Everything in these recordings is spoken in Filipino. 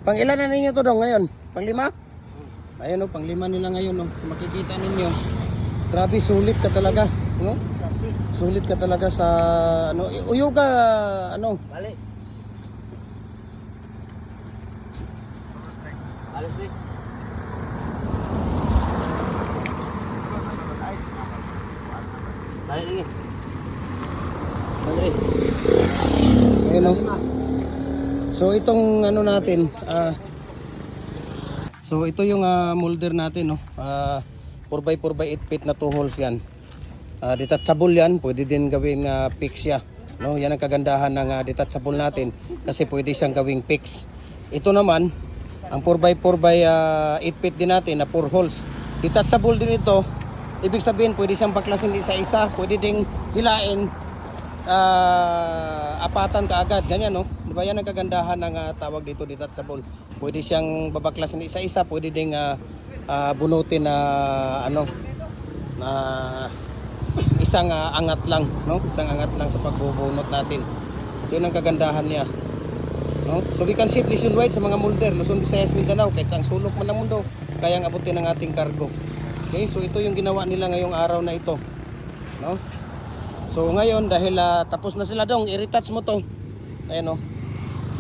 Pang ilan na ninyo to dong ngayon? Pang 5? Ayan o, pang 5 nila ngayon o. Makikita ninyo. Grabe, sulit ka talaga. No? Sulit ka talaga sa ano, uyo ka ano. Balik. Balik, Vic. Balik lagi. Balik. Ayan o. So itong ano natin, so ito yung molder natin, no. 4x4x8 feet na 2 holes yan. Detachable yan, pwede din gawing fix siya, no. Yan ang kagandahan ng detachable natin kasi pwede siyang gawing fix. Ito naman, ang 4x4x8 feet din natin na 4 holes. Detachable din ito. Ibig sabihin pwede siyang baklasin isa-isa, pwede ding hilain, apatan kaagad, ganyan, no. Diba yan ang kagandahan ng tawag dito, detachable. Pwede siyang babaklasin isa-isa, pwede ding bunutin na ano, na isang angat lang, no? Isang angat lang sa pagbubunot natin. So yun ang kagandahan niya, no? So we can ship nationwide sa mga molder, Luzon, Visayas, Mindanao, kahit saang sulok man ng mundo, kayang abutin ang ating cargo. Okay, so ito yung ginawa nila ngayong araw na ito, no? So ngayon dahil tapos na sila dong, i-retouch mo to. Ayan, no?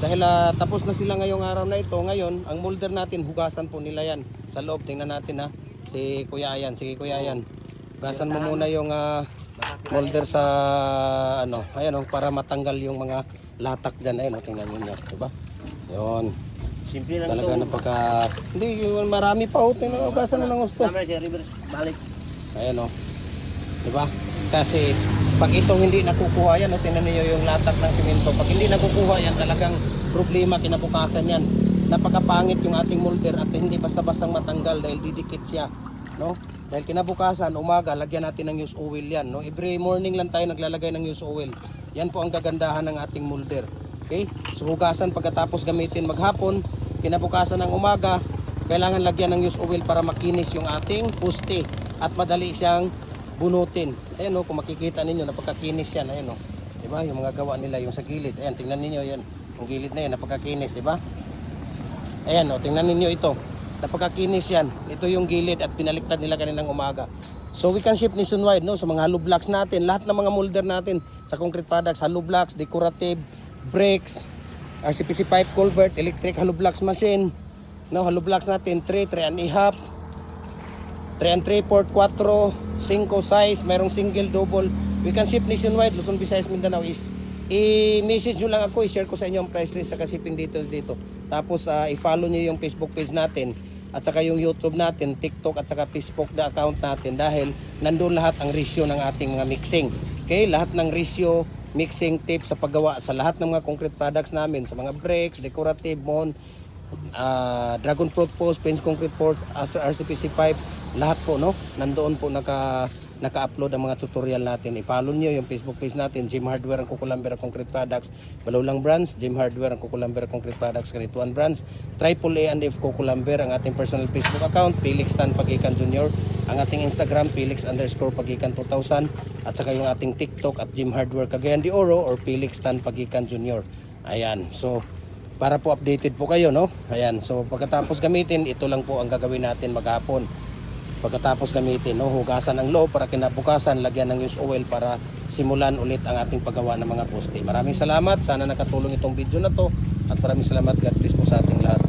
Dahil tapos na sila ngayong araw na ito, ngayon ang molder natin, hugasan po nila yan sa loob. Tingnan natin, si Kuya Ayan. Sige Kuya Ayan, hugasan mo muna yung molder sa ano, ayan, para matanggal yung mga latak dyan. Ayan, tingnan nyo, diba? Yun, Simple lang talaga to. napaka, hindi, marami pa, tingnan, hugasan mo ng gusto. Tama siya, reverse. Balik. Ayan, diba? Kasi pag itong hindi nakukuha yan, tingnan niyo yung latak ng simento. Pag hindi nakukuha yan, talagang problema kinabukasan yan. Napakapangit yung ating molder at hindi basta-bastang matanggal dahil didikit siya, no? Dahil kinabukasan, umaga, lagyan natin ng used oil yan, no? Every morning lang tayo naglalagay ng used oil. Yan po ang kagandahan ng ating molder. Okay? So hugasan pagkatapos gamitin maghapon, kinabukasan ng umaga, kailangan lagyan ng used oil para makinis yung ating puste at madali siyang bunutin. Ayan, kung makikita ninyo, napakakinis yan. Ayan, diba? Yung mga gawa nila, yung sa gilid. Ayan, tingnan ninyo yan. Yung gilid na yan, napakakinis, diba? Ayan, tingnan ninyo ito. Napakakinis yan. Ito yung gilid at pinaliktad nila kaninang umaga. So we can ship nationwide, no? So mga hollow blocks natin, lahat ng mga molder natin sa concrete products, hollow blocks, decorative, bricks, RCPC pipe culvert, electric hollow blocks machine, no? Hollow blocks natin, 3 and a half, 3 and 3/4, 4, 5 size, mayroong single, double. We can ship nationwide, Luzon, Visayas, Mindanao. I-message nyo lang ako, i-share ko sa inyo ang price list sa shipping details dito. Tapos i-follow nyo yung Facebook page natin at saka yung YouTube natin, TikTok at saka Facebook na account natin dahil nandun lahat ang ratio ng ating mga mixing. Okay, lahat ng ratio, mixing tips sa paggawa sa lahat ng mga concrete products namin, sa mga bricks, decorative, mon, dragon fruit post, fence concrete post, RCPC pipe, lahat po, no? Nandoon po naka-upload ang mga tutorial natin. I-follow niyo yung Facebook page natin, Jim Hardware ang Kukulambera Concrete Products, Balulang Brands, Jim Hardware ang Kukulambera Concrete Products, Kanituan Brands, AAA and F Kukulambera ang ating personal Facebook account, Felix Tan Pagikan Jr., ang ating Instagram, Felix_Pagikan 2000, at saka yung ating TikTok at Jim Hardware Cagayan de Oro or Felix Tan Pagikan Jr. Ayan, so para po updated po kayo, no? Ayan, so pagkatapos gamitin, ito lang po ang gagawin natin maghapon. Pagkatapos gamitin, no, hugasan ang loob para kinabukasan lagyan ng used oil para simulan ulit ang ating paggawa ng mga poste. Maraming salamat, sana nakatulong itong video na to at maraming salamat. God bless po sa ating lahat.